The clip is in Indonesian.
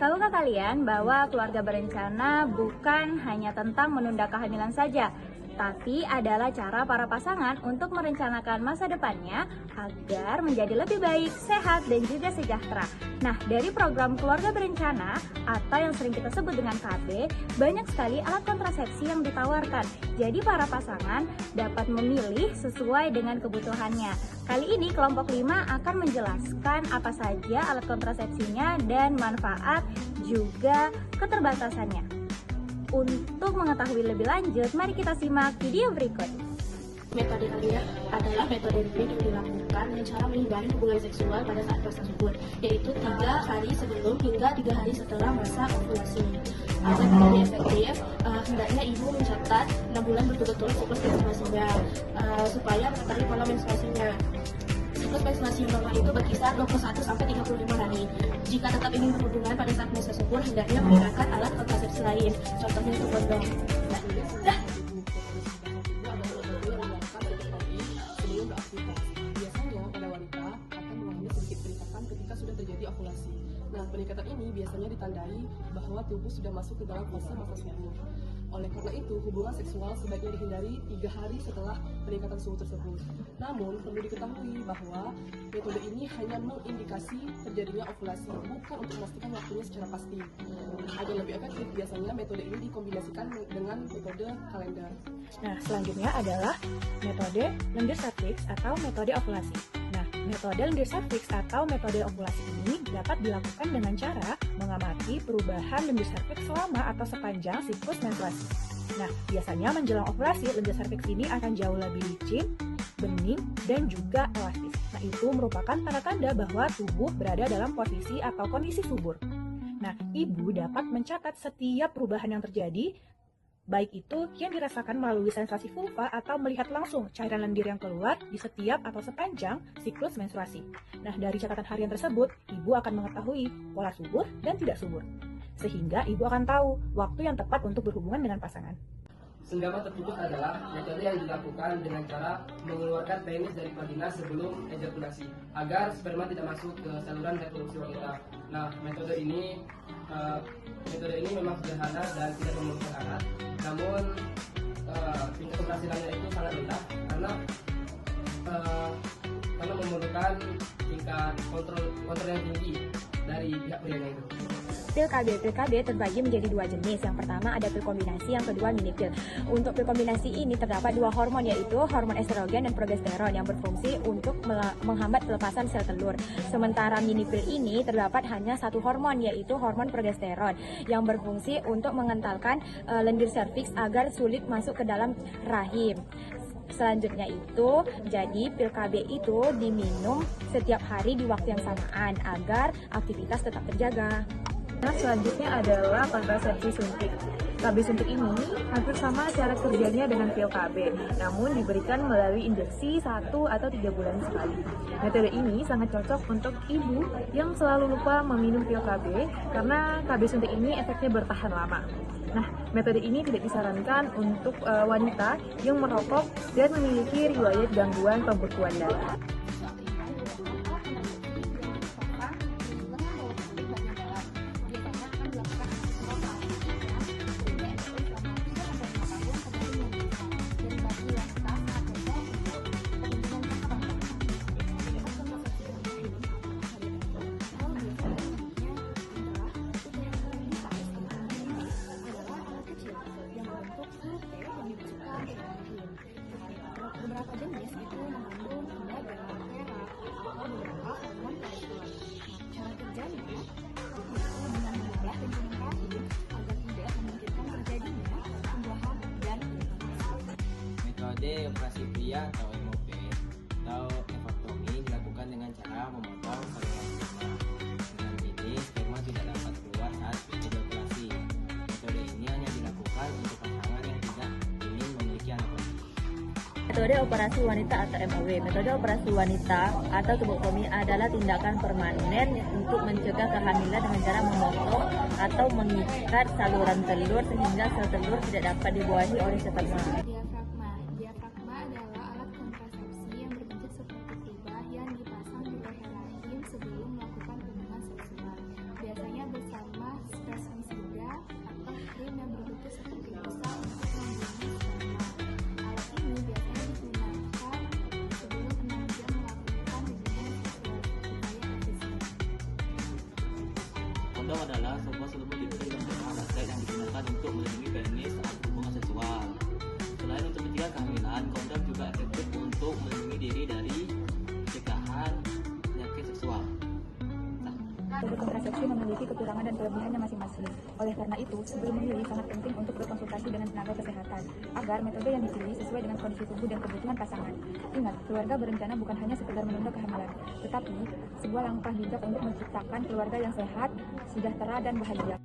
Tahukah kalian bahwa keluarga berencana bukan hanya tentang menunda kehamilan saja, tapi adalah cara para pasangan untuk merencanakan masa depannya agar menjadi lebih baik, sehat, dan juga sejahtera. Nah, dari program Keluarga Berencana atau yang sering kita sebut dengan KB, banyak sekali alat kontrasepsi yang ditawarkan. Jadi para pasangan dapat memilih sesuai dengan kebutuhannya. Kali ini kelompok 5 akan menjelaskan apa saja alat kontrasepsinya dan manfaat juga keterbatasannya. Untuk mengetahui lebih lanjut, mari kita simak video berikut. Metode kalian adalah metode repeat yang dilakukan dengan cara menghindari hubungan seksual pada saat masa subur, yaitu 3 hari sebelum hingga 3 hari setelah masa ovulasi. Agar menjadi efektif, hendaknya ibu mencatat 6 bulan berturut-turut siklus menstruasinya, supaya mengetahui pola menstruasinya. Siklus menstruasi normal itu berkisar 21 sampai 35 hari. Jika tetap ingin berhubungan pada saat masa subur, hendaknya menggunakan alat kontrasepsi lain, contohnya itu kondom. Biasanya pada wanita akan mengalami sedikit peningkatan ketika sudah terjadi ovulasi. Nah, peningkatan ini biasanya ditandai bahwa tubuh sudah masuk ke dalam fase masa subur. Oleh karena itu, hubungan seksual sebaiknya dihindari 3 hari setelah peningkatan suhu tersebut. Namun, perlu diketahui bahwa metode ini hanya mengindikasi terjadinya ovulasi, bukan untuk memastikan waktunya secara pasti. Agar lebih efektif, biasanya metode ini dikombinasikan dengan metode kalender. Nah, selanjutnya adalah metode lendir cervix atau metode ovulasi. Nah, metode lendir cervix atau metode ovulasi ini dapat dilakukan dengan cara mengamati perubahan lendir cervix selama atau sepanjang siklus menstruasi. Nah, biasanya menjelang ovulasi, lendir cervix ini akan jauh lebih licin, bening, dan juga elastis. Nah, itu merupakan tanda-tanda bahwa tubuh berada dalam posisi atau kondisi subur. Nah, ibu dapat mencatat setiap perubahan yang terjadi, baik itu yang dirasakan melalui sensasi vulva atau melihat langsung cairan lendir yang keluar di setiap atau sepanjang siklus menstruasi. Nah, dari catatan harian tersebut, ibu akan mengetahui pola subur dan tidak subur. Sehingga ibu akan tahu waktu yang tepat untuk berhubungan dengan pasangan. Senggama terputus adalah metode yang dilakukan dengan cara mengeluarkan penis dari vagina sebelum ejakulasi agar sperma tidak masuk ke saluran reproduksi wanita. Nah, metode ini memang sederhana dan tidak memerlukan alat. Namun tingkat keberhasilannya itu sangat rendah karena memerlukan tingkat kontrol yang tinggi dari pihak prianya itu. Pil KB terbagi menjadi 2 jenis. Yang pertama ada pil kombinasi, yang kedua mini pil. Untuk pil kombinasi ini terdapat 2 hormon, yaitu hormon estrogen dan progesteron yang berfungsi untuk menghambat pelepasan sel telur. Sementara mini pil ini terdapat hanya 1 hormon, yaitu hormon progesteron yang berfungsi untuk mengentalkan lendir serviks agar sulit masuk ke dalam rahim. Selanjutnya itu, jadi pil KB itu diminum setiap hari di waktu yang samaan agar aktivitas tetap terjaga. Nah, selanjutnya adalah kontrasepsi suntik. KB suntik ini hampir sama cara kerjanya dengan pil KB, namun diberikan melalui injeksi 1 atau 3 bulan sekali. Metode ini sangat cocok untuk ibu yang selalu lupa meminum pil KB karena KB suntik ini efeknya bertahan lama. Nah, metode ini tidak disarankan untuk wanita yang merokok dan memiliki riwayat gangguan pembekuan darah. Beberapa jenis itu mengandung hingga Metode operasi pria atau MOP atau nephrectomy dilakukan dengan cara memotong saluran sperma. Dengan ini, sperma tidak dapat keluar saat ejakulasi. Metode ini hanya dilakukan untuk pasangan yang tidak ingin memiliki anak lagi. Metode operasi wanita atau MOW. Metode operasi wanita atau tubektomi adalah tindakan permanen untuk mencegah kehamilan dengan cara memotong atau mengikat saluran telur sehingga sel telur tidak dapat dibuahi oleh sperma. Diafragma adalah alat kontrasepsi yang berbentuk seperti kubah yang dipasang di leher rahim sebelum melakukan hubungan seksual. Biasanya bersama spermisida atau krim yang berbentuk seperti busa untuk membunuh sperma. Alat ini biasanya digunakan sebelum 6 jam melakukan hubungan seksual supaya efisien. Kondom adalah sebuah selimut diberi bentuk alat yang digunakan untuk melindungi penis saat hubungan seksual. Selain untuk mencegah kehamilan, kondom juga efektif untuk melindungi diri dari pencegahan penyakit seksual. Metode kontrasepsi memiliki kekurangan dan kelebihannya masing-masing. Oleh karena itu, sebelum memilih sangat penting untuk berkonsultasi dengan tenaga kesehatan agar metode yang dipilih sesuai dengan kondisi tubuh dan kebutuhan pasangan. Ingat, keluarga berencana bukan hanya sekedar menunda kehamilan, tetapi sebuah langkah bijak untuk menciptakan keluarga yang sehat, sejahtera, dan bahagia.